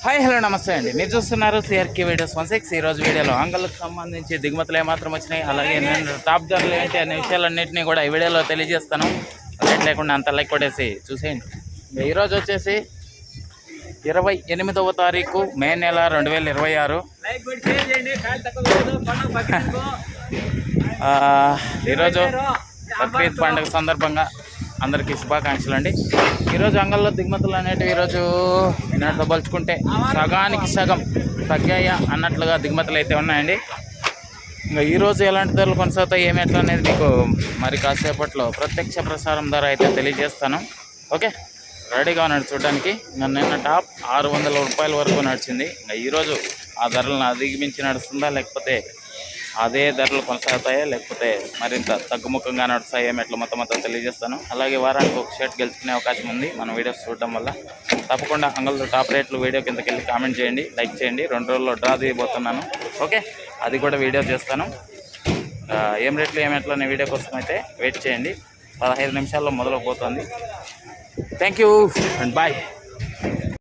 Hi hello నమస్తే అండి. మీరు చూస్తున్నారు సిఆర్కే వీడియోస్ 16. ఈరోజు వీడియోలో అంగళ్ళకు సంబంధించి దిగుమతులు ఏమాత్రం వచ్చినాయి, అలాగే నేను టాప్ ధరలు ఏంటి అనే విషయాలన్నింటినీ కూడా ఈ వీడియోలో తెలియజేస్తాను. లైట్ లేకుండా అంత లైక్ కొట్టేసి చూసేయండి. ఈరోజు వచ్చేసి 28వ తారీఖు మే నెల 2026. ఈరోజు బక్రీద్ పండుగ సందర్భంగా అందరికీ శుభాకాంక్షలు అండి. ఈరోజు అంగల్లో దిగుమతులు అనేటివి ఈరోజు నిన్నటితో పోల్చుకుంటే సగానికి సగం తగ్గాయా అన్నట్లుగా దిగుమతులు అయితే ఉన్నాయండి. ఇంకా ఈరోజు ఎలాంటి ధరలు కొనసాగుతాయి ఏమెట్లా అనేది మీకు మరి కాసేపట్లో ప్రత్యక్ష ప్రసారం ధర అయితే తెలియజేస్తాను. ఓకే, రెడీగా ఉన్నాడు చూడడానికి. నిన్న టాప్ 600 రూపాయల వరకు నడిచింది. ఇంకా ఈరోజు ఆ ధరలను అధిగమించి నడుస్తుందా, లేకపోతే అదే ధరలు కొనసాగుతాయా, లేకపోతే మరింత తగ్గుముఖంగా నడుస్తాయి ఏమెట్లా మొత్తం తెలియజేస్తాను. అలాగే వారానికి ఒక షర్ట్ గెలుచుకునే అవకాశం ఉంది మన వీడియోస్ చూడడం వల్ల. తప్పకుండా అంగల్లో టాప్ రేట్లు వీడియో కిందకి వెళ్ళి కామెంట్ చేయండి, లైక్ చేయండి. 2 రోజుల్లో డ్రా తీయబోతున్నాను. ఓకే, అది కూడా వీడియో చేస్తాను. ఏం రేట్లు ఏమెట్లా అనే వీడియో కోసం అయితే వెయిట్ చేయండి. 15 నిమిషాల్లో మొదలైపోతుంది. Thank you and bye.